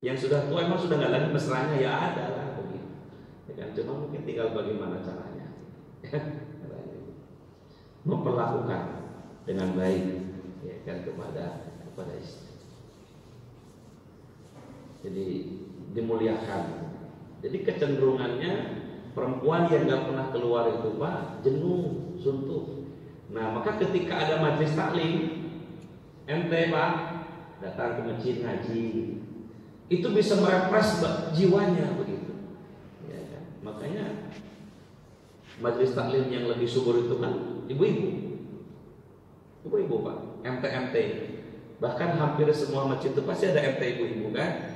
Yang sudah tua emang sudah nggak lagi mesranya, ya ada lah begitu. Ya kan, cuma mungkin tinggal bagaimana caranya. Memperlakukan dengan baik, ya kan, kepada istri. Jadi dimuliakan. Jadi kecenderungannya perempuan yang nggak pernah keluar itu Pak jenuh, suntuk. Nah maka ketika ada majelis taklim, ente Pak datang ke masjid ngaji, itu bisa merefresh jiwanya begitu. Ya kan? Makanya majelis taklim yang lebih subur itu kan ibu-ibu Pak, MT. Bahkan hampir semua masjid itu pasti ada MT ibu-ibu kan.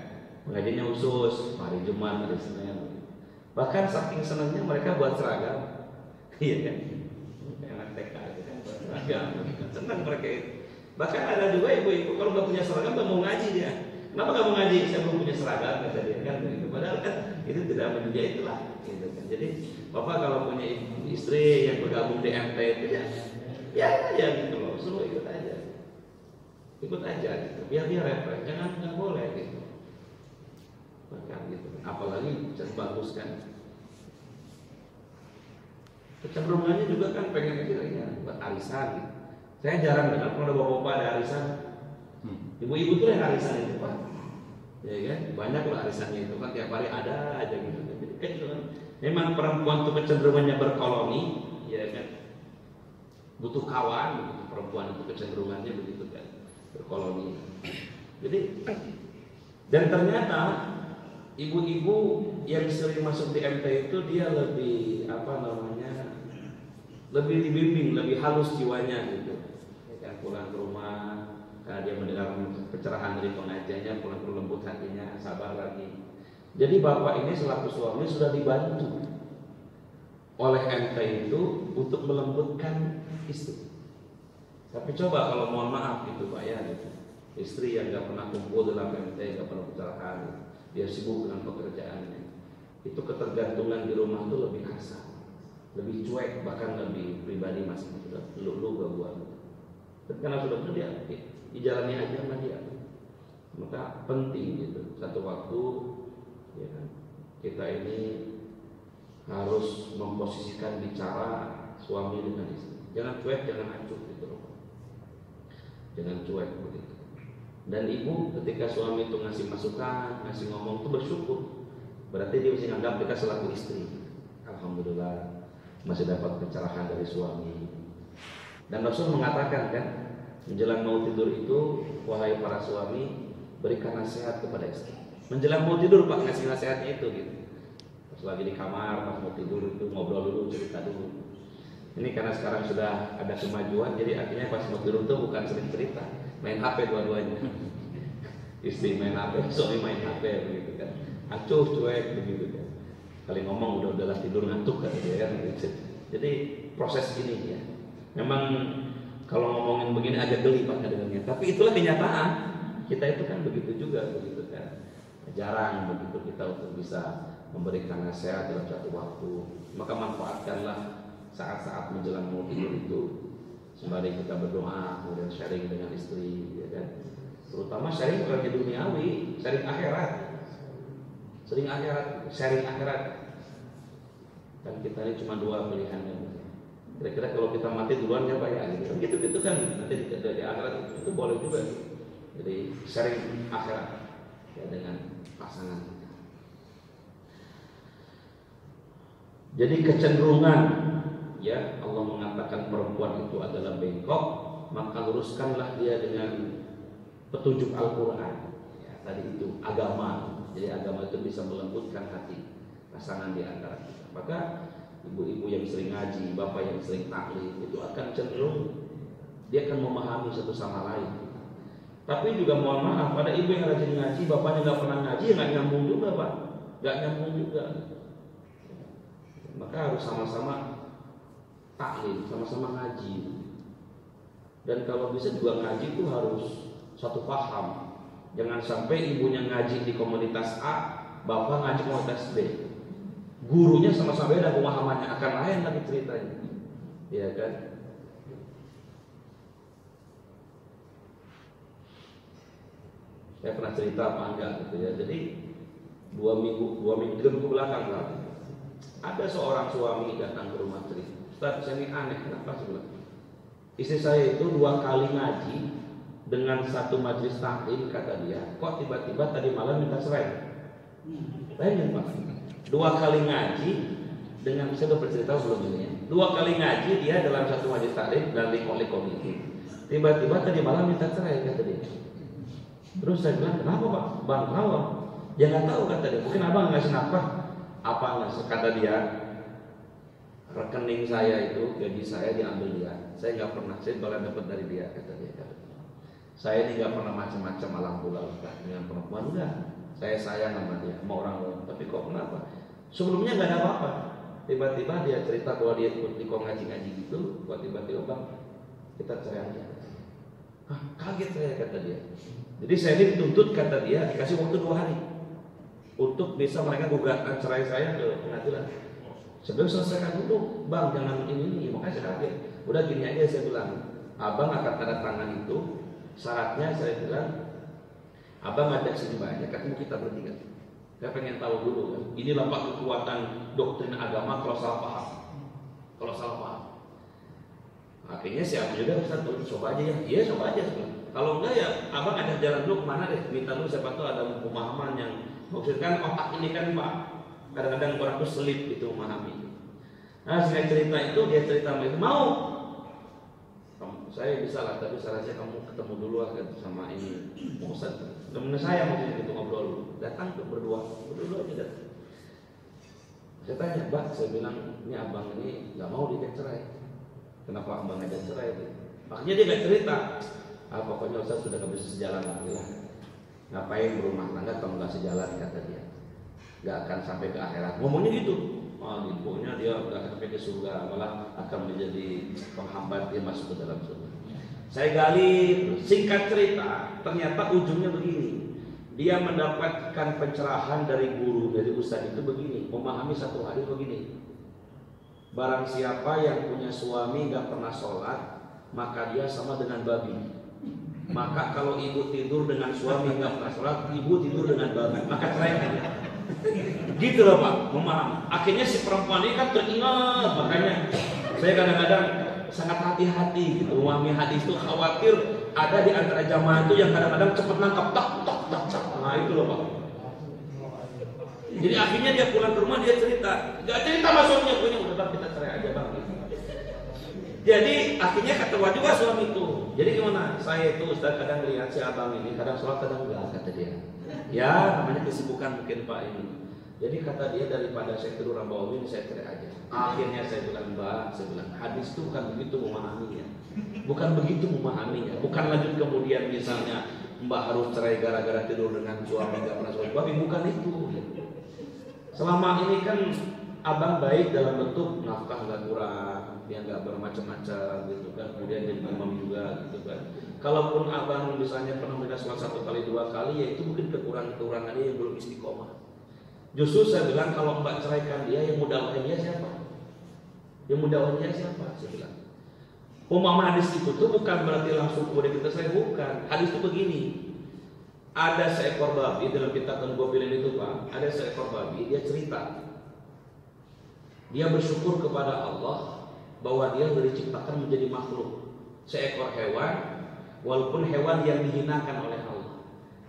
Pengajiannya khusus, hari Jumat, hari Senin. Bahkan saking senangnya mereka buat seragam. Iya kan? Anak TK itu kan buat seragam. Senang mereka itu. Bahkan ada juga ibu-ibu kalau nggak punya seragam nggak mau ngaji dia. Kenapa nggak mau ngaji? Saya belum punya seragam kata dia kan. Padahal kan itu tidak menjadi itulah. Gitu kan. Jadi bapak kalau punya istri yang bergabung di MT itu ya gitu loh, suruh ikut aja gitu. Biar dia refresh. Jangan nggak boleh gitu. Bahkan gitu, apalagi bagus kan. Kecenderungannya juga kan pengen ya, buat arisan gitu. Saya jarang dengar kalau ada bapak-bapak ada arisan. Ibu-ibu tuh yang arisan itu Pak. Ya kan, banyak lah arisannya itu kan tiap hari ada aja gitu. Jadi kan memang perempuan tuh kecenderungannya berkoloni, ya kan. Butuh kawan, gitu. Perempuan itu kecenderungannya begitu kan, berkoloni. Jadi dan ternyata ibu-ibu yang sering masuk di MT itu dia lebih lebih dibimbing, lebih halus jiwanya gitu. Ya kan, pulang ke rumah karena dia mendengar pencerahan dari pengajiannya, pulang ke lembut hatinya, sabar lagi. Jadi bapak ini selaku suami sudah dibantu oleh MT itu untuk melembutkan istri. Tapi coba kalau mohon maaf gitu Pak ya gitu. Istri yang gak pernah kumpul dalam MT, gak pernah pencerahan, dia sibuk dengan pekerjaannya. Itu ketergantungan di rumah itu lebih kasar, lebih cuek, bahkan lebih pribadi masih sudah lu gak buat. Dan karena sudah benar dia dijalani aja sama dia. Maka penting gitu satu waktu ya kan, kita ini harus memposisikan bicara suami dengan istri. Jangan cuek, jangan acuh gitu loh. Jangan cuek begitu. Dan ibu ketika suami itu ngasih masukan, ngasih ngomong itu bersyukur. Berarti dia bisa menganggap kita selaku istri. Alhamdulillah masih dapat pencerahan dari suami. Dan Rasul mengatakan kan, menjelang mau tidur itu, wahai para suami, berikan nasihat kepada istri. Menjelang mau tidur Pak ngasih nasihatnya itu gitu. Pas lagi di kamar, pas mau tidur itu ngobrol dulu, cerita dulu. Ini karena sekarang sudah ada kemajuan, jadi akhirnya pas mau tidur itu bukan sering cerita, main HP dua-duanya. Istri main HP, suami main HP begitu kan. Acuh cuek begitu kan. Kali ngomong udahlah tidur ngantuk kan dia kan. Jadi proses ini ya. Memang kalau ngomongin begini agak geli Pak dengannya, tapi itulah kenyataan. Kita itu kan begitu juga begitu kan. Jarang begitu kita untuk bisa memberikan nasihat dalam satu waktu. Maka manfaatkanlah saat-saat menjelang mau tidur itu, sembari kita berdoa, kemudian sharing dengan istri, ya kan? Terutama sharing bukan di duniawi, sharing akhirat, sharing akhirat. Dan kita ini cuma dua pilihannya. Kira-kira kalau kita mati duluan siapa ya? Gitu kan, nanti di akhirat itu boleh juga. Jadi sharing akhirat ya dengan pasangan kita. Jadi kecenderungan ya Allah mengatakan perempuan itu adalah bengkok, maka luruskanlah dia dengan petunjuk Al-Quran ya, tadi itu agama. Jadi agama itu bisa melembutkan hati pasangan di antara kita. Maka ibu-ibu yang sering ngaji, bapak yang sering taklim itu akan cenderung dia akan memahami satu sama lain. Tapi juga mohon maaf, pada ibu yang rajin ngaji, bapaknya nggak pernah ngaji, nggak nyambung juga Pak, nggak nyambung juga. Maka harus sama-sama taklim, sama-sama ngaji. Dan kalau bisa juga ngaji itu harus satu paham. Jangan sampai ibunya ngaji di komunitas A, bapak ngaji komunitas B. Gurunya sama-sama beda pemahamannya, akan lain lagi ceritanya. Ya kan? Saya pernah cerita apa enggak gitu ya. Jadi 2 minggu 3 minggu belakang lah, ada seorang suami datang ke rumah cerita, Ustaz, saya ini aneh, kenapa sih? Istri saya itu 2 kali ngaji dengan 1 majelis taklim, kata dia, kok tiba-tiba tadi malam minta cerai. Bayangin Pak, 2 kali ngaji dengan, saya udah bercerita sebelum ini ya, 2 kali ngaji dia dalam 1 majelis taklim dan likom itu, tiba-tiba tadi malam minta cerai, kata dia. Terus saya bilang, kenapa Pak? Bang, kenapa? Dia nggak tahu, kata dia, mungkin abang ngasih nafkah. Apa nggak? Kata dia, rekening saya itu, gaji saya diambil dia. Saya nggak pernah, saya baru dapat dari dia, kata dia. Saya ini nggak pernah macam-macam alhamdulillah dengan perempuan, enggak. Saya sayang sama dia, sama orang lain. Tapi kok kenapa? Sebelumnya nggak ada apa-apa. Tiba-tiba dia cerita bahwa dia ikut ngaji-ngaji gitu. Buat tiba-tiba, Bang, kita cerai aja. Hah, kaget saya, kata dia. Jadi saya ini dituntut, kata dia, dikasih waktu 2 hari untuk bisa mereka gugatan cerai saya ke pengadilan. Sebelum selesaikan dulu, Bang, jangan ini. Makanya saya kaget. Udah gini aja, saya bilang, abang akan tanda tangan itu. Syaratnya saya bilang, abang ajak sini banyak, ketemu kita bertiga. Saya pengen tahu dulu kan. Inilah Pak kekuatan doktrin agama kalau salah paham. Kalau salah paham. Akhirnya siapa juga bisa tuh, coba aja ya. Iya, coba aja. Kalau enggak ya, abang ajak jalan dulu kemana deh. Minta dulu siapa tuh ada pemahaman yang maksudkan otak ini kan Pak. Kadang-kadang orang tuh selip gitu memahami. Nah, saya cerita itu, dia cerita itu mau. Saya bisa lah, tapi sarannya kamu ketemu dulu kan sama ini Ustaz. Temen saya maksudnya gitu ngobrol dulu. Datang tuh berdua aja datang. Saya tanya, Mbak, saya bilang ini abang ini nggak mau dia cerai. Kenapa abang ngajak cerai? Makanya dia nggak cerita. Pokoknya Ustaz sudah nggak bisa sejalan lagi lah. Ngapain berumah tangga kalau nggak sejalan, kata dia. Nggak akan sampai ke akhirat. Ngomongnya gitu. Pokoknya dia nggak akan sampai ke surga, malah akan menjadi penghambat dia masuk ke dalam surga. Saya gali, singkat cerita, ternyata ujungnya begini. Dia mendapatkan pencerahan dari guru, dari ustaz itu begini, memahami 1 hari begini. Barang siapa yang punya suami nggak pernah sholat, maka dia sama dengan babi. Maka kalau ibu tidur dengan suami nggak pernah sholat, ibu tidur dengan babi, maka ceraikan. Gitu loh Pak, memahami. Akhirnya si perempuan ini kan teringat, makanya saya kadang-kadang sangat hati-hati gitu. Memahami hadis itu, khawatir ada di antara jamaah itu yang kadang-kadang cepat nangkap, tak. Nah itu loh Pak. Jadi akhirnya dia pulang ke rumah, dia cerita, nggak cerita maksudnya, punya udah Bang, kita cerai aja Bang. Jadi akhirnya ketawa juga suami itu. Jadi gimana? Saya itu Ustaz kadang lihat si abang ini kadang sholat kadang enggak, kata dia. Ya namanya kesibukan mungkin Pak ini. Jadi kata dia, daripada saya tidur rambauin, saya cerai aja. Akhirnya saya bilang, Mbak, saya bilang hadis itu bukan begitu memahaminya. Bukan begitu memahaminya. Bukan lanjut kemudian misalnya Mbak harus cerai gara-gara tidur dengan suami nggak pernah sholat. Tapi bukan itu. Selama ini kan abang baik dalam bentuk nafkah nggak kurang, dia nggak bermacam-macam gitu kan, kemudian jadi imam juga gitu kan. Kalaupun abang misalnya pernah mendengar sholat 1 kali 2 kali, ya itu mungkin kekurangannya yang belum istiqomah. Justru saya bilang kalau Mbak ceraikan dia, yang mudahkan dia siapa? Yang mudahkan dia siapa? Saya bilang. Pemahaman hadis itu tuh bukan berarti langsung kemudian kita cerai, bukan. Hadis itu begini. Ada seekor babi dalam kitab An-Nawawi itu Pak. Ada seekor babi, dia cerita. Dia bersyukur kepada Allah bahwa dia diciptakan menjadi makhluk, seekor hewan, walaupun hewan yang dihinakan oleh Allah.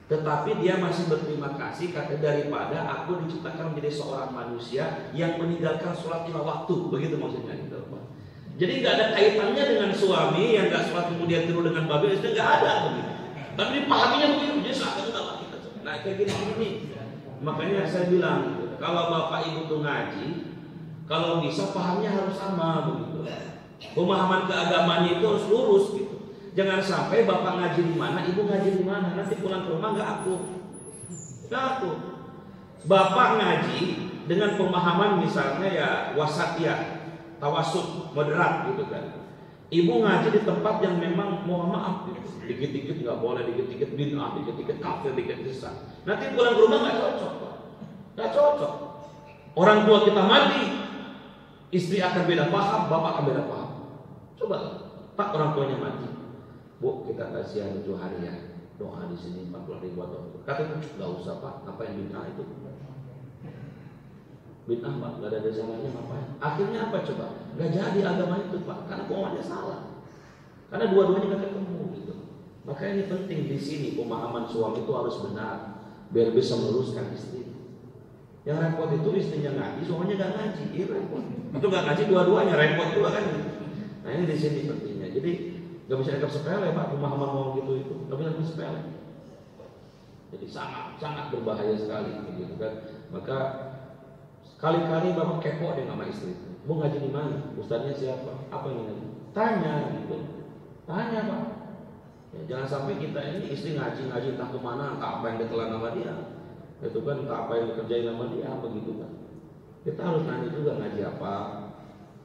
Tetapi dia masih berterima kasih kata daripada aku diciptakan menjadi seorang manusia yang meninggalkan sholat 5 waktu. Begitu maksudnya gitu Pak. Jadi nggak ada kaitannya dengan suami yang nggak sholat kemudian tidur dengan babi, itu nggak ada begitu. Tapi dipahaminya begitu, dia seakan-akan kita. Nah kayak gini. Makanya saya bilang, kalau bapak ibu tuh ngaji, kalau bisa pahamnya harus sama begitu. Pemahaman keagamannya itu harus lurus gitu. Jangan sampai bapak ngaji di mana, ibu ngaji di mana, nanti pulang ke rumah nggak aku. Bapak ngaji dengan pemahaman misalnya ya wasatiyah, tawasud, moderat gitu kan. Ibu ngaji di tempat yang memang mohon maaf gitu. Dikit-dikit nggak boleh, dikit-dikit bid'ah, dikit-dikit kafir, dikit-dikit sesat. Nanti pulang ke rumah nggak cocok, Pak. Nggak cocok. Orang tua kita mati, istri akan beda paham, bapak akan beda paham. Coba, Pak, orang tuanya mati. Bu, kita kasihan 7 hari ya. doa di sini 40.000 atau kata nggak usah Pak, apa yang bid'ah itu? Bid'ah Pak, nggak ada salahnya ngapain? Akhirnya apa coba? Nggak jadi agama itu Pak, karena pemahamannya salah. Karena dua-duanya nggak ketemu gitu. Maka ini penting di sini pemahaman suami itu harus benar biar bisa meluruskan istri. Yang repot itu istrinya ngaji, suaminya nggak ngaji, iya repot. Itu nggak ngaji dua-duanya repot juga kan. Nah ini di sini pentingnya. Jadi nggak bisa anggap sepele Pak pemahaman mau gitu itu, nggak bisa anggap sepele. Jadi sangat berbahaya sekali gitu kan. Maka kali-kali Bapak kepo deh sama istri. Mau ngaji di mana? Ustadznya siapa? Apa yang ngaji? Tanya gitu. Tanya Pak. Ya, jangan sampai kita ini istri ngaji entah kemana, entah apa yang ditelan sama dia. Itu kan entah apa yang dikerjain sama dia, begitu kan. Kita harus nanya juga ngaji apa,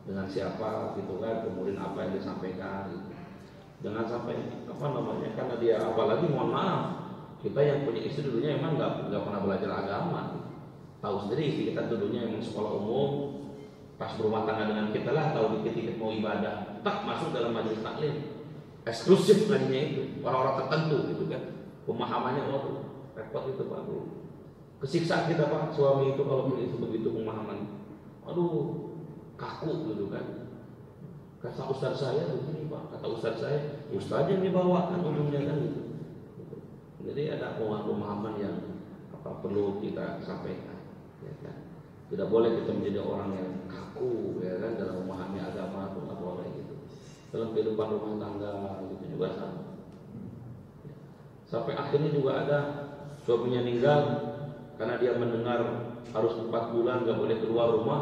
dengan siapa gitu kan, kemudian apa yang disampaikan gitu. Jangan sampai apa namanya, karena dia apalagi mohon maaf, kita yang punya istri dulunya emang nggak pernah belajar agama. Tahu sendiri istri kita dulunya emang sekolah umum, pas berumah tangga dengan kita lah tahu dikit-dikit mau ibadah, tak masuk dalam majelis taklim, eksklusif ngajinya itu orang-orang tertentu gitu kan, pemahamannya waduh repot itu Pak Bu. Kesiksa kita Pak suami itu kalau itu begitu pemahaman, waduh kaku gitu kan. Kata ustaz saya begini Pak, kata ustaz saya, ustaz yang dibawakan ujungnya kan gitu. Jadi ada pemahaman yang apa perlu kita sampaikan, ya kan. Tidak boleh kita menjadi orang yang kaku, ya kan, dalam memahami agama itu nggak boleh gitu. Dalam kehidupan rumah tangga gitu juga sama. Sampai akhirnya juga ada suaminya meninggal karena dia mendengar harus 4 bulan nggak boleh keluar rumah,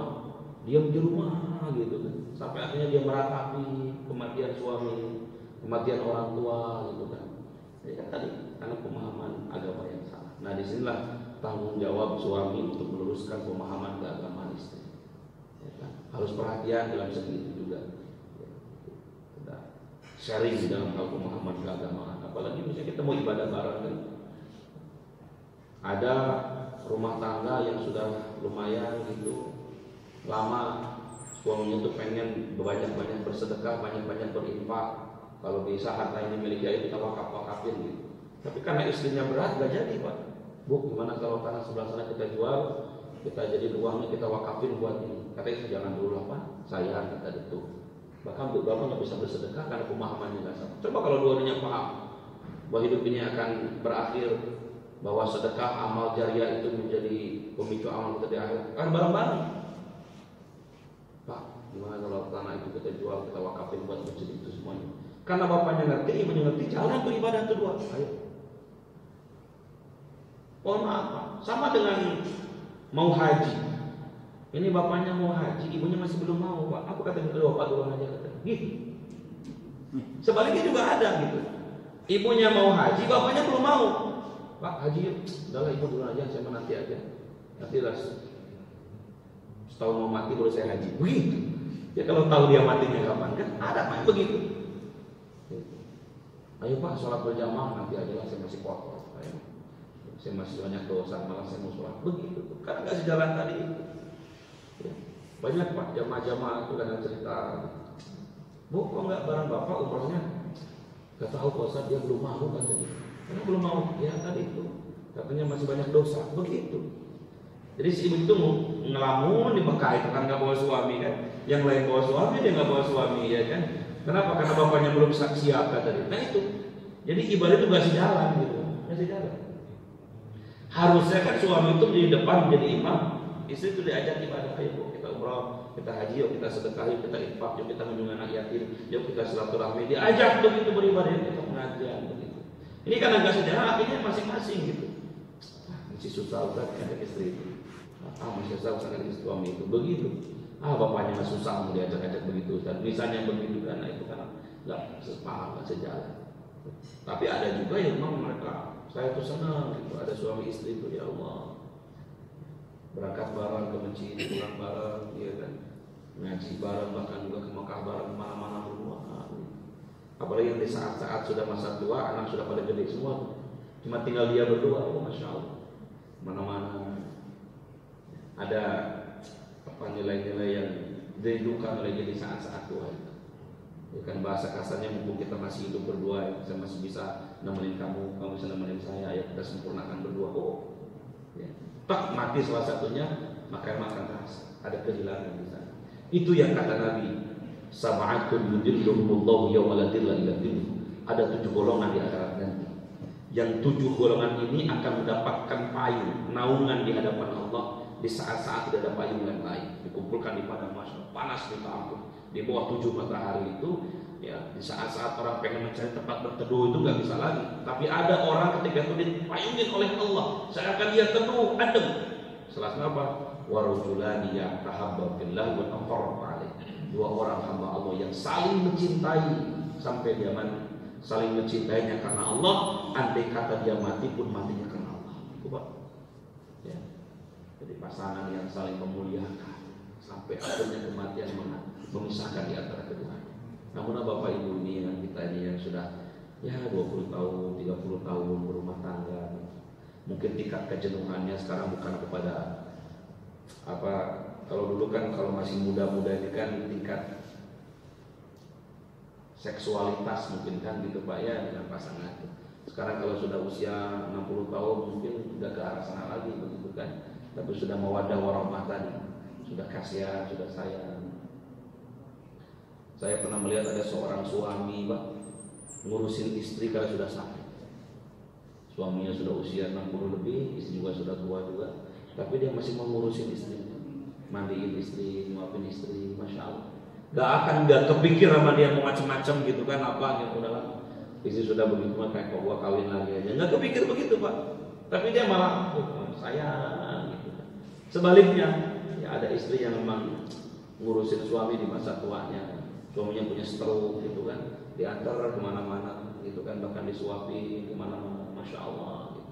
diam di rumah gitu kan. Sampai akhirnya dia meratapi kematian suami, kematian orang tua gitu kan. Jadi kan tadi karena pemahaman agama yang salah. Nah disinilah tanggung jawab suami untuk meluruskan pemahaman keagamaan istri. Ya kan? Harus perhatian dalam segi itu juga. Ya. Sharing di dalam hal pemahaman keagamaan. Apalagi misalnya kita mau ibadah bareng kan. Ada rumah tangga yang sudah lumayan gitu lama, suaminya tuh pengen banyak-banyak bersedekah, banyak-banyak berinfak. Kalau bisa harta ini milik dia kita wakaf-wakafin gitu. Tapi karena istrinya berat gak jadi Pak. Bu, gimana kalau tanah sebelah sana kita jual, kita jadi uangnya kita wakafin buat ini. Kata istri jangan dulu lah Pak, saya kata itu. Bahkan Bapak nggak bisa bersedekah karena pemahamannya nggak sama. Coba kalau dua-duanya paham bahwa hidup ini akan berakhir, bahwa sedekah amal jariah itu menjadi pemicu amal kita di akhirat, kan bareng-bareng. Pak, gimana kalau tanah itu kita jual, kita wakafin buat masjid itu semuanya? Karena bapaknya ngerti, ibunya ngerti, jalan beribadah kedua. Ayo. Mohon maaf Pak, sama dengan mau haji. Ini bapaknya mau haji, ibunya masih belum mau Pak. Apa kata kedua Pak duluan aja kata. Gitu. Sebaliknya juga ada gitu. Ibunya mau haji, bapaknya belum mau. Pak haji yuk, udahlah ibu duluan aja, saya nanti aja. Nanti lah setahun mau mati baru saya haji. Begitu. Ya kalau tahu dia matinya kapan kan ada Pak begitu. Ayo Pak sholat berjamaah nanti aja lah, saya masih kotor. Ayo. Saya masih banyak dosa, malah saya mau sholat begitu. Karena nggak sejalan tadi itu. Ya. Banyak Pak jamaah-jamaah itu kadang cerita, Bu kok nggak bareng Bapak umrohnya? Gak tahu Pak Ustaz, dia belum mau kan tadi. Karena belum mau, ya tadi itu katanya masih banyak dosa, begitu. Jadi si ibu itu ngelamun di Mekah itu kan nggak bawa suami kan, yang lain bawa suami dia nggak bawa suami ya kan. Kenapa? Karena bapaknya belum siap tadi. Nah itu, jadi ibadah itu nggak sejalan gitu, nggak sejalan. Harusnya kan suami itu di depan menjadi imam, istri itu diajak ibadah. Ayo Bu, kita umrah, kita haji, yuk kita sedekah, yuk kita infak, yuk kita mengunjungi anak yatim, yuk kita silaturahmi. Diajak begitu beribadah, kita pengajian begitu. Ini karena nggak sejalan, akhirnya masing-masing gitu. Masih susah Ustaz ada istri itu. Masih susah ada istri suami itu begitu. Bapaknya nggak susah mau diajak-ajak begitu Ustaz. Misalnya begitu karena itu karena nggak sepaham, nggak sejalan. Tapi ada juga yang memang mereka, saya tuh senang gitu, ada suami istri itu ya Allah. Berangkat bareng ke masjid, pulang bareng, ya kan, ngaji bareng, bahkan juga ke Mekah bareng, kemana-mana berdua. Apalagi yang di saat-saat sudah masa tua, anak sudah pada gede semua, cuma tinggal dia berdua, oh masya Allah, mana-mana ada apa nilai-nilai yang dirindukan oleh dia di saat-saat tua. Ya kan bahasa kasarnya mumpung kita masih hidup berdua, ya, saya masih bisa nemenin kamu, kamu bisa nemenin saya, ayo kita sempurnakan berdua. Oh, ya. Tak mati salah satunya, makan terus. Ada kehilangan di sana. Itu yang kata Nabi, sab'atun yudhilluhumullahu yawma la dhilla illa dhilluh. Ada 7 golongan di akhirat nanti. Yang 7 golongan ini akan mendapatkan payung, naungan di hadapan Allah di saat-saat tidak ada payung yang lain. Dikumpulkan di padang mahsyar, panas minta ampun, di bawah 7 matahari itu. Ya, di saat-saat orang pengen mencari tempat berteduh itu nggak bisa lagi. Tapi ada orang ketika itu dipayungin oleh Allah, saya akan dia teduh, adem. Setelah apa? Warujulani yatahabba fillah wa tafarraqa alaih. 2 orang hamba Allah yang saling mencintai sampai dia mati. Saling mencintainya karena Allah, andai kata dia mati pun matinya karena Allah. Coba. Ya. Jadi pasangan yang saling memuliakan sampai akhirnya kematian memisahkan di antara keduanya. Namun Bapak Ibu ini yang kita ini yang sudah ya 20 tahun, 30 tahun berumah tangga, mungkin tingkat kejenuhannya sekarang bukan kepada apa, kalau dulu kan kalau masih muda-muda ini kan tingkat seksualitas mungkin kan gitu Pak ya dengan pasangan. Sekarang kalau sudah usia 60 tahun mungkin udah ke arah sana lagi begitu kan. Tapi sudah mawaddah warahmah tadi, sudah kasihan, sudah sayang. Saya pernah melihat ada seorang suami Pak ngurusin istri kalau sudah sakit. Suaminya sudah usia 60 lebih, istri juga sudah tua juga, tapi dia masih mau ngurusin istrinya, mandiin istri, nyuapin istri, masya Allah. Gak kepikir sama dia mau macam-macam gitu kan, apa yang udahlah istri sudah begitu mah kayak kok gua kawin lagi aja, nggak kepikir begitu Pak. Tapi dia malah sayang gitu kan. Sebaliknya ya ada istri yang memang ngurusin suami di masa tuanya. Suaminya punya stroke gitu kan, diantar kemana-mana gitu kan, bahkan disuapi kemana-mana, masya Allah gitu.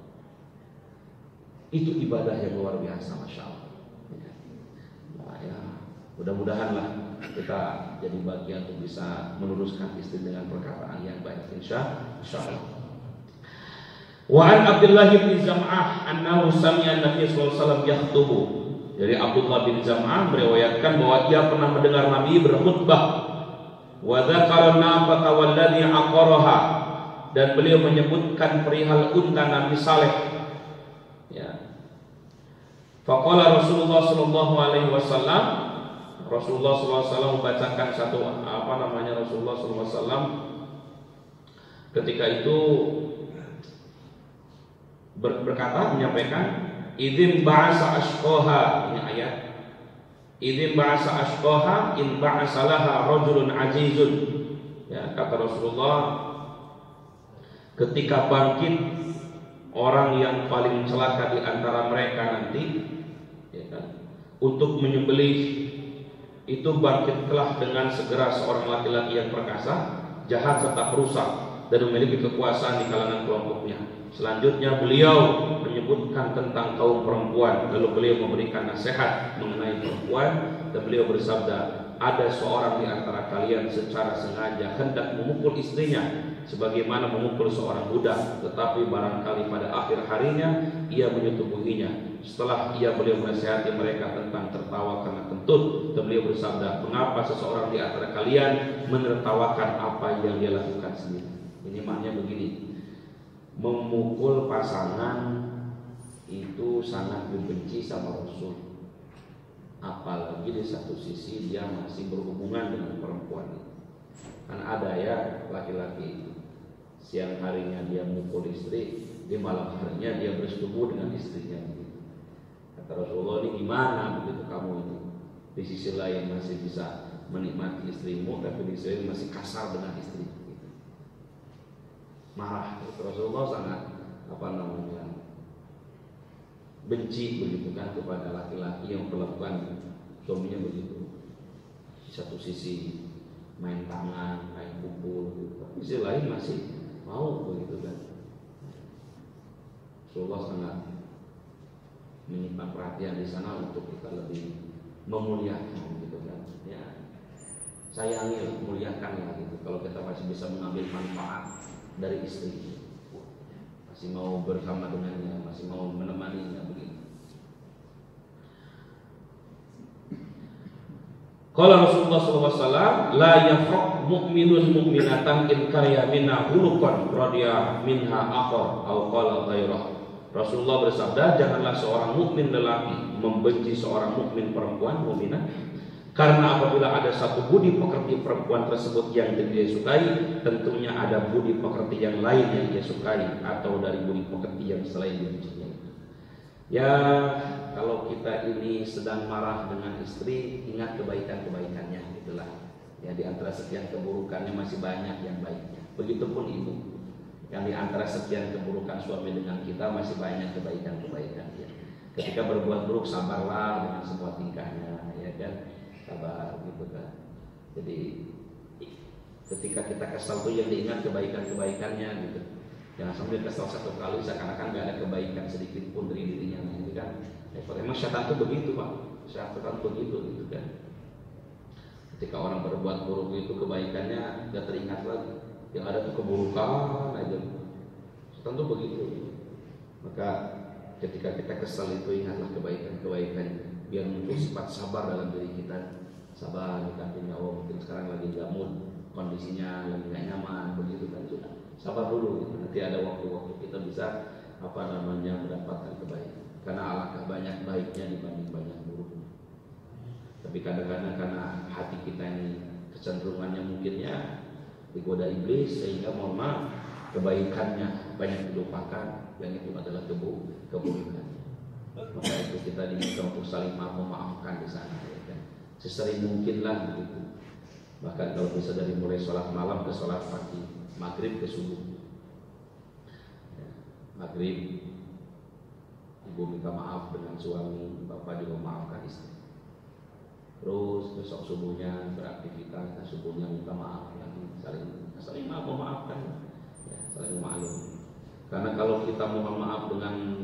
Itu ibadah yang luar biasa, masya Allah. Nah, ya mudah-mudahan lah kita jadi bagian untuk bisa meluruskan istri dengan perkataan yang baik, insya Allah. Wa an Abdullah bin Zam'ah annahu sami'a Nabi sallallahu alaihi wasallam yakhutubu. Dari Abdullah bin Zam'ah meriwayatkan bahwa ia pernah mendengar Nabi berkhutbah. Wa dzakara nafata walladhi aqaraha, dan beliau menyebutkan perihal unta Nabi Saleh. Ya. Faqala Rasulullah sallallahu alaihi wasallam, Rasulullah sallallahu alaihi wasallam membacakan satu Rasulullah sallallahu alaihi wasallam ketika itu berkata, menyampaikan idzin ba'asa ashqaha, ini ayat. Idzin ba'asa ashqaha in ba'asalaha rajulun azizun. Ya, kata Rasulullah, ketika bangkit orang yang paling celaka di antara mereka nanti, ya kan, untuk menyembelih itu bangkitlah dengan segera seorang laki-laki yang perkasa, jahat serta perusak dan memiliki kekuasaan di kalangan kelompoknya. Selanjutnya beliau menyebutkan tentang kaum perempuan, lalu beliau memberikan nasihat mengenai perempuan dan beliau bersabda, ada seorang di antara kalian secara sengaja hendak memukul istrinya sebagaimana memukul seorang budak, tetapi barangkali pada akhir harinya ia menyetubuhinya. Setelah beliau menasihati mereka tentang tertawa karena kentut, dan beliau bersabda, mengapa seseorang di antara kalian menertawakan apa yang dia lakukan sendiri? Ini maknanya begini, memukul pasangan itu sangat dibenci sama Rasul, apalagi di satu sisi dia masih berhubungan dengan perempuan. Kan ada ya laki-laki siang harinya dia mukul istri, di malam harinya dia bersetubuh dengan istrinya. Kata Rasulullah, ini gimana begitu kamu ini? Di sisi lain masih bisa menikmati istrimu, tapi di sisi lain masih kasar dengan istri. Marah. Rasulullah sangat benci begitu kan kepada laki-laki yang melakukan suaminya begitu. Di satu sisi main tangan, main pukul, gitu. Tapi di sisi lain masih mau begitu kan. Rasulullah sangat menyimpan perhatian di sana untuk kita lebih memuliakan gitu kan. Ya, sayangi, muliakan gitu. Kalau kita masih bisa mengambil manfaat dari istri, masih mau bersama dengannya, masih mau menemaninya begitu. Qala Rasulullah sallallahu alaihi wasallam, la yafraq mu'minun mu'minatan in karya minha hulukan radhiya minha akhar au qala ghairah. Rasulullah bersabda, janganlah seorang mukmin lelaki membenci seorang mukmin perempuan mukminah, karena apabila ada satu budi pekerti perempuan tersebut yang dia sukai, tentunya ada budi pekerti yang lain yang dia sukai atau dari budi pekerti yang selain dia cintai. Ya, kalau kita ini sedang marah dengan istri, ingat kebaikan-kebaikannya, itulah. Ya, di antara sekian keburukannya masih banyak yang baiknya. Begitupun ibu, yang di antara sekian keburukan suami dengan kita masih banyak kebaikan-kebaikannya. Ketika berbuat buruk, sabarlah dengan semua tingkahnya, ya kan? Sabar gitu kan. Jadi ketika kita kesal tuh yang diingat kebaikan-kebaikannya gitu. Jangan sampai kesal satu kali seakan-akan gak ada kebaikan sedikit pun dari dirinya, gitu kan? Emang syaitan tuh begitu pak, syaitan begitu gitu kan. Ketika orang berbuat buruk itu kebaikannya gak teringat lagi, yang ada tuh keburukan aja. Syaitan tuh begitu. Maka ketika kita kesal itu ingatlah kebaikan-kebaikan, biar muncul sifat sabar dalam diri kita. Sabar di samping Allah, mungkin sekarang lagi gak mood, kondisinya lagi gak nyaman, begitu kan, sudah sabar dulu gitu. Nanti ada waktu-waktu kita bisa mendapatkan kebaikan, karena alangkah banyak baiknya dibanding banyak buruknya. Tapi kadang-kadang karena hati kita ini kecenderungannya mungkin ya digoda iblis, sehingga mohon maaf kebaikannya banyak dilupakan, yang itu adalah keburukan. Maka itu kita diminta untuk saling memaafkan di sana, ya kan? Sesering mungkinlah begitu. Bahkan kalau bisa dari mulai sholat malam ke sholat pagi, maghrib ke subuh. Ya, maghrib ibu minta maaf dengan suami, bapak juga memaafkan istri. Terus besok subuhnya beraktivitas, subuhnya minta maaf lagi, saling memaafkan, ya, saling maklum. Karena kalau kita mohon maaf dengan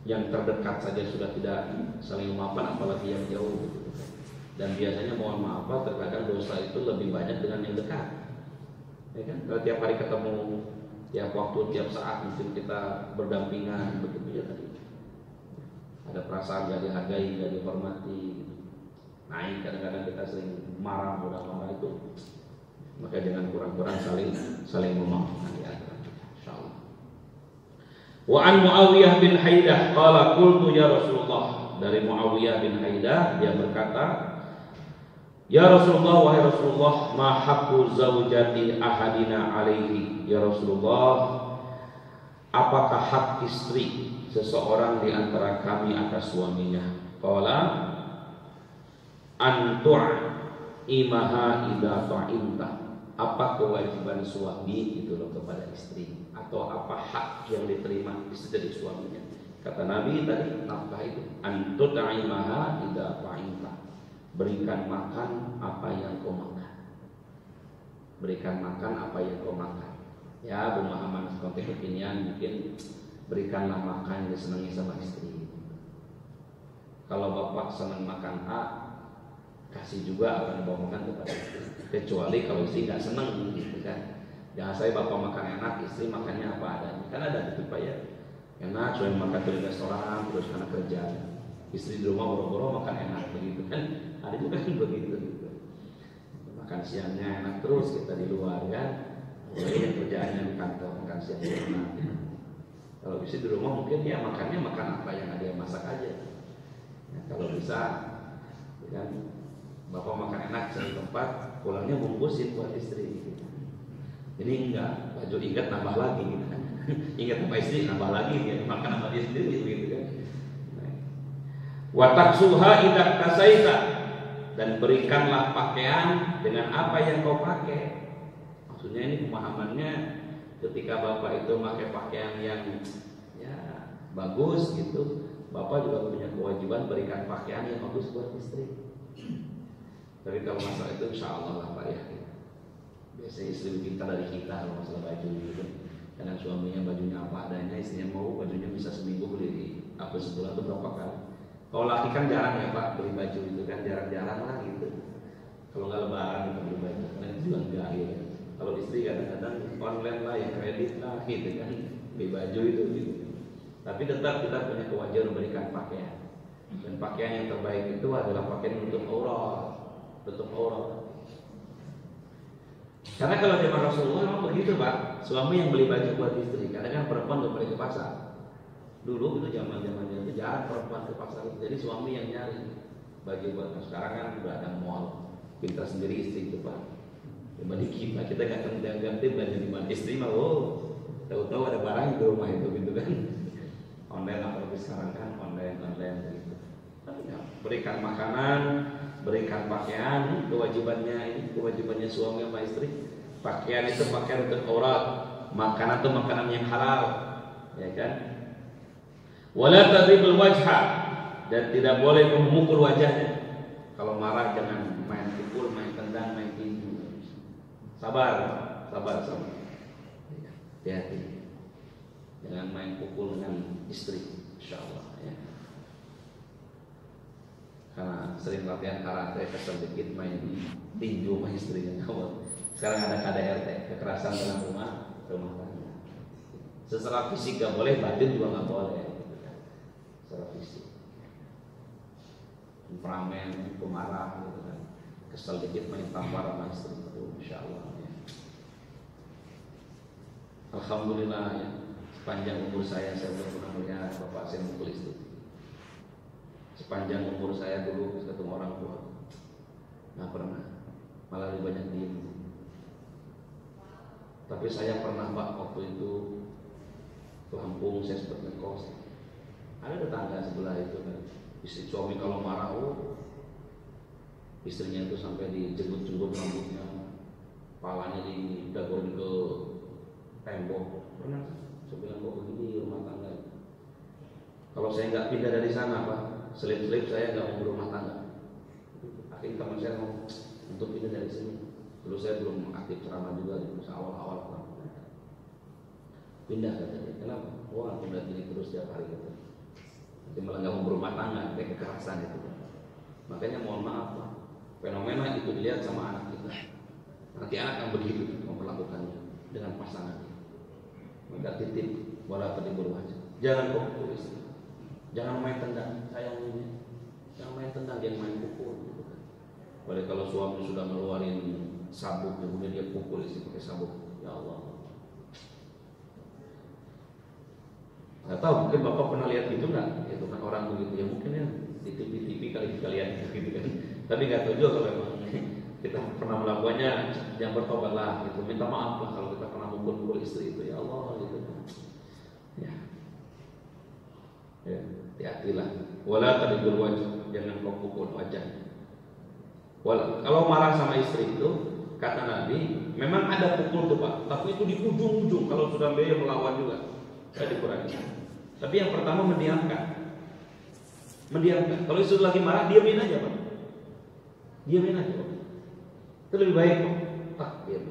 yang terdekat saja sudah tidak saling memaafkan, apalagi yang jauh gitu. Dan biasanya mohon maaf terkadang dosa itu lebih banyak dengan yang dekat, ya kan? Kalau tiap hari ketemu, tiap waktu, tiap saat mungkin kita berdampingan begitu ya tadi. Ada perasaan gak dihargai, gak dihormati, naik kadang-kadang kita sering marah, mudah-mudahan itu. Maka jangan kurang-kurang saling memaafkan di antara kita, insyaallah. Wa an Muawiyah bin Haidah qala qultu ya Rasulullah, dari Muawiyah bin Haidah dia berkata, ya Rasulullah, wahai Rasulullah, ma haqqu zaujati ahadina alaihi. Ya Rasulullah, apakah hak istri seseorang di antara kami atas suaminya? Qala antu'a imaha idza ta'inta. Apa kewajiban suami itu loh kepada istri, atau apa hak yang diterima istri dari suaminya? Kata Nabi tadi, nafkah itu antu'a imaha idza ta'inta. Berikan makan apa yang kau makan. Berikan makan apa yang kau makan. Ya, pemahaman konteks kekinian mungkin berikanlah makan yang disenangi sama istri. Kalau bapak senang makan A, kasih juga apa yang bapak makan kepada istri. Kecuali kalau istri nggak senang, gitu kan. Jangan saya bapak makan enak, istri makannya apa adanya. Kan ada gitu pak ya. Enak, cuma makan di restoran terus karena kerja. Istri di rumah boro-boro makan enak begitu kan. Ada juga kan begitu gitu. Makan siangnya enak terus kita di luar kan. Yang kerjaannya di kantor makan siang enak. Kalau istri di rumah mungkin ya makannya makan apa yang ada yang masak aja. Ya, kalau bisa kan bapak makan enak di tempat, pulangnya bungkusin buat istri. Gitu. Ini enggak, baju ingat nambah lagi gitu kan. Ingat sama istri nambah lagi dia makan sama dia sendiri gitu kan. Wa taksuha idza kasaita, dan berikanlah pakaian dengan apa yang kau pakai. Maksudnya ini pemahamannya ketika bapak itu pakai pakaian yang ya bagus gitu, bapak juga punya kewajiban berikan pakaian yang bagus buat istri. Tapi kalau masalah itu insya Allah lah pak ya. Biasanya istri lebih pintar dari kita kalau masalah baju gitu. Karena suaminya bajunya apa adanya, istrinya mau bajunya bisa seminggu beli apa sebulan itu berapa kali. Kalau laki kan jarang ya pak beli baju itu kan, jarang-jarang lah gitu. Kalau nggak lebaran kita beli baju, karena itu juga enggak ya. Kalau istri kadang-kadang online lah, ya kredit lah gitu kan, beli baju itu gitu. Tapi tetap kita punya kewajiban memberikan pakaian. Dan pakaian yang terbaik itu adalah pakaian untuk aurat. tutup aurat. Karena kalau zaman Rasulullah memang begitu Pak, suami yang beli baju buat istri. Karena kan perempuan gak boleh ke pasar. Dulu itu zaman itu jarang perempuan ke pasar, jadi suami yang nyari baju buat. Sekarang kan udah ada mall, pintar sendiri istri itu Pak. Coba di kita nggak ganti baju di mana istri mah, tahu-tahu ada barang di rumah itu gitu kan. Online apalagi sekarang kan online gitu. Tapi ya, berikan makanan, berikan pakaian, kewajibannya suami sama istri. Pakaian itu pakaian untuk aurat, makanan itu makanan yang halal, ya kan? Wala tadribul wajha, dan tidak boleh memukul wajahnya. Kalau marah jangan main pukul, main tendang, main tinju. Sabar. Hati-hati. Jangan main pukul dengan istri, insyaallah ya. Karena sering latihan karate, kesel dikit main tinju sama istrinya. Sekarang ada KDRT, kekerasan dalam rumah tangga. Secara fisik gak boleh, batin juga gak boleh. Gitu kan. Secara fisik, temperamen, pemarah, gitu kan. Kesel dikit main tampar sama istri, insyaallah. Ya. Alhamdulillah ya, sepanjang umur saya belum pernah melihat bapak saya mukul istri. Sepanjang umur saya dulu ketemu orang tua, nggak pernah, malah lebih banyak diem. Tapi saya pernah Pak, waktu itu ke Lampung, saya sempat ngekos. Ada tetangga sebelah itu kan, istri suami kalau marah, istrinya itu sampai dijenggut-jenggut rambutnya, palanya didagorin ke tembok. Pernah saya bilang kok begini rumah tangga. Kalau saya nggak pindah dari sana Pak, selip-selip saya nggak mau berumah tangga. Akhirnya teman saya mau untuk pindah dari sini. Dulu saya belum aktif ceramah juga di masa awal-awal Pak. Pindah katanya. Kenapa? Wah, pindah gini terus tiap hari gitu. Nanti malah nggak mau berumah tangga, kayak kekerasan itu. Makanya mohon maaf Pak, fenomena itu dilihat sama anak kita. Nanti anak akan begitu memperlakukannya dengan pasangannya. Maka titip wala tadribul wajh. Jangan pukul istri. Jangan main tendang, sayangnya. Jangan main tendang, jangan main pukul gitu kan. Padahal kalau suami sudah ngeluarin sabuk, kemudian dia pukul istri pakai sabuk, ya Allah. Nggak tahu, mungkin bapak pernah lihat gitu nggak? Itu kan orang begitu ya, mungkin ya di TV kali kalian gitu kan. Tapi nggak tahu juga kalau memang kita pernah melakukannya, yang bertobatlah gitu, minta maaf lah kalau kita pernah mukul istri itu, ya Allah gitu. Ya, hati-hatilah. Wala tadribul wajh, jangan kau pukul wajah. Kalau marah sama istri itu, kata Nabi, memang ada pukul tuh Pak, tapi itu di ujung-ujung. Kalau sudah dia melawan juga, saya dikurangi. Tapi yang pertama mendiamkan. Kalau istri lagi marah, diamin aja Pak. Diamin aja Pak. Itu lebih baik Pak. Diam.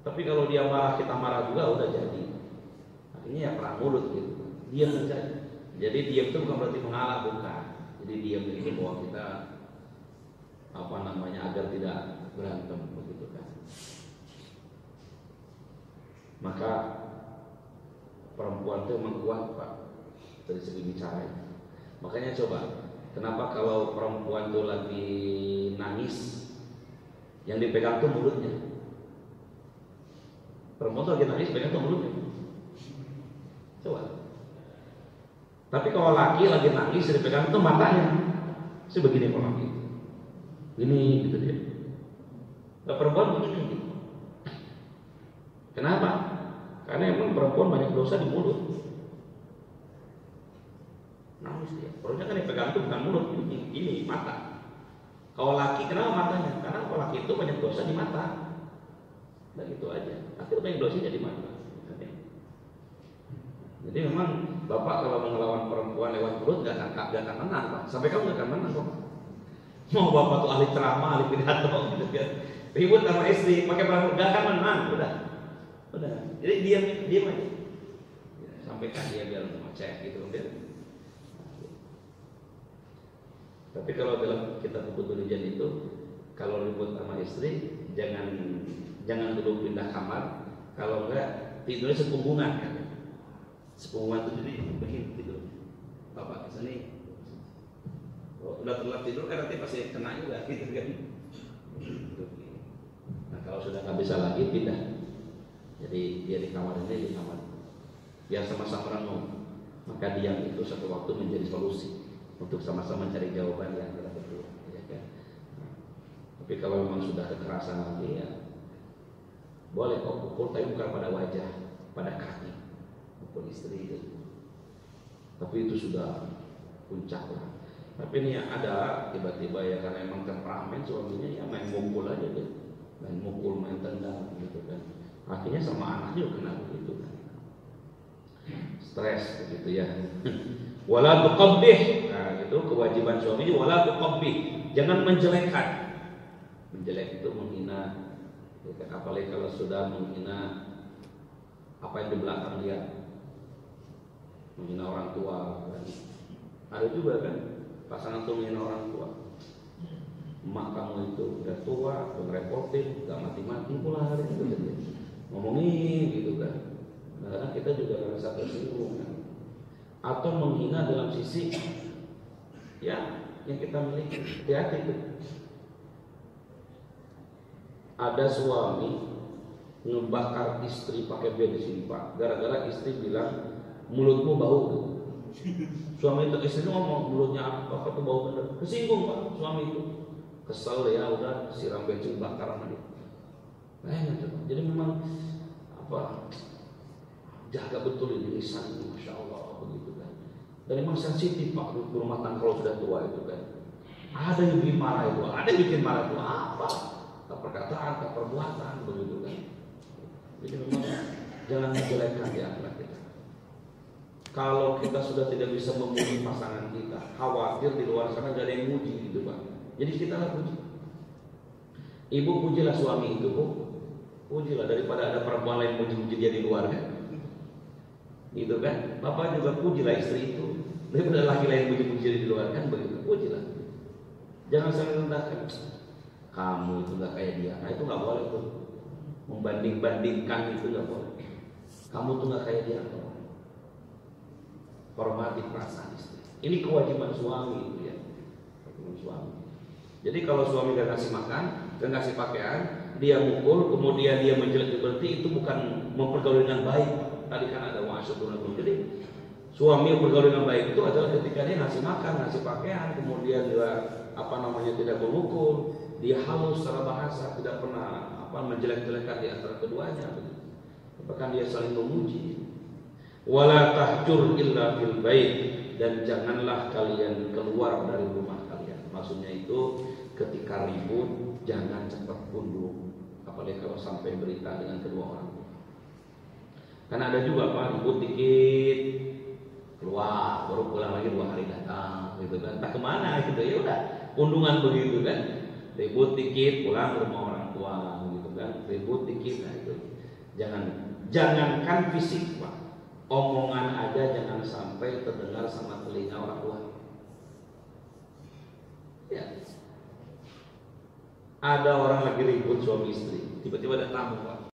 Tapi kalau dia marah, kita marah juga, udah jadi. Akhirnya ya perang mulut gitu. Diam saja. Jadi diam itu bukan berarti mengalah, bukan. Jadi diam itu bahwa kita agar tidak berantem begitu kan. Maka perempuan itu memang kuat Pak dari segi bicara. Makanya coba, kenapa kalau perempuan itu lagi nangis, yang dipegang tuh mulutnya. Perempuan tuh lagi nangis, pegang tuh mulutnya. Coba. Tapi kalau laki lagi nangis, dipegang tuh matanya. Sebegini kalau laki. Ini gitu dia. Nah, perempuan begini gitu. Kenapa? Karena emang perempuan banyak dosa di mulut. Nangis dia. Perutnya kan dipegang tuh bukan mulut, ini mata. Kalau laki kenapa matanya? Karena kalau laki itu banyak dosa di mata. Dan gitu aja. Akhirnya banyak dosanya di mata. Jadi memang bapak kalau melawan perempuan lewat mulut gak akan menang Pak. Sampai kamu gak akan menang Pak. Mau bapak tuh ahli ceramah, ahli pidato gitu kan. Ribut sama istri, pakai perang gak akan menang. Udah. Jadi diam aja. Sampaikan dia biar cek gitu kan. Tapi kalau dalam kitab buku tulisan itu, kalau ribut sama istri, jangan dulu pindah kamar. Kalau enggak tidurnya sepunggungan kan. Sepunggungan itu jadi begini gitu. Bapak kesini, udah udah telat tidur kan nanti pasti kena juga gitu kan. Nah kalau sudah nggak bisa lagi pindah. Jadi dia di kamar ini, di kamar biar sama-sama renung. Maka diam itu satu waktu menjadi solusi untuk sama-sama mencari jawaban yang betul, ya kan? Tapi kalau memang sudah kekerasan lagi ya boleh kok pukul, tapi bukan pada wajah, pada kaki, pukul istri itu. Tapi itu sudah puncak lah. Tapi ini ada tiba-tiba ya karena emang temperamen suaminya ya main mukul aja deh, main mukul, main tendang gitu kan. Akhirnya sama anaknya kena begitu kan. Stres begitu ya. Wala tuqabbih. Nah, itu kewajiban suami, wala tuqabbih. Jangan menjelekkan. Menjelek itu menghina. Ya, apalagi kalau sudah menghina apa yang di belakang dia. Menghina orang tua kan. Ada juga kan pasangan tuh menghina orang tua. Emak kamu itu udah tua, udah repotin, gak mati-mati pula hari itu gitu. Ngomongin gitu kan. Karena kita juga merasa tersinggung kan. Atau menghina dalam sisi ya yang kita miliki. Hati-hati itu. Ada suami ngebakar istri pakai bensin Pak. Gara-gara istri bilang mulutmu bau. Suami itu istri ngomong mulutnya apa tuh bau bener. Kesinggung Pak suami itu. Kesel ya udah siram bensin bakar sama dia. Jadi memang apa? Jaga betul ini lisan ini, masya Allah begitu kan. Dan memang sensitif Pak rumah tangga kalau sudah tua itu kan. Ada yang bikin marah itu, ada yang bikin marah itu apa? Tak perkataan, tak perbuatan begitu kan. Jadi memang jangan menjelekkan di akhlak kita. Kalau kita sudah tidak bisa memuji pasangan kita, khawatir di luar sana gak ada yang muji gitu Pak. Jadi kita lah puji. Ibu pujilah suami itu Bu. Pujilah daripada ada perempuan lain puji-puji dia di luar kan. Gitu kan, bapak juga pujilah istri itu. Daripada laki lain puji-puji di luar kan begitu, pujilah. Jangan saling rendahkan. Kamu itu nggak kayak dia. Nah itu nggak boleh tuh. Membanding-bandingkan itu nggak boleh. Kamu tuh nggak kayak dia. Hormati perasaan istri. Ini kewajiban suami itu ya. Kewajiban suami. Jadi kalau suami gak ngasih makan, gak ngasih pakaian, dia mukul, kemudian dia menjelek berarti itu bukan mempergauli dengan baik. Tadi kan ada wa'asyurun. Jadi suami yang bergaul dengan baik itu adalah ketika dia ngasih makan, ngasih pakaian, kemudian dia tidak memukul, dia halus secara bahasa, tidak pernah menjelek-jelekan di antara keduanya. Bahkan dia saling memuji. Wala tahjur illa fil bait, dan janganlah kalian keluar dari rumah kalian. Maksudnya itu ketika ribut jangan cepat undur, apalagi kalau sampai berita dengan kedua orang. Karena ada juga Pak ribut dikit keluar, baru pulang lagi 2 hari datang, gitu kan? Tak kemana gitu ya udah, undungan begitu kan? Ribut dikit pulang ke rumah orang tua, gitu kan? Ribut dikit, nah itu jangankan fisik Pak, omongan aja jangan sampai terdengar sama telinga orang tua. Ya, ada orang lagi ribut suami istri, tiba-tiba ada tamu Pak.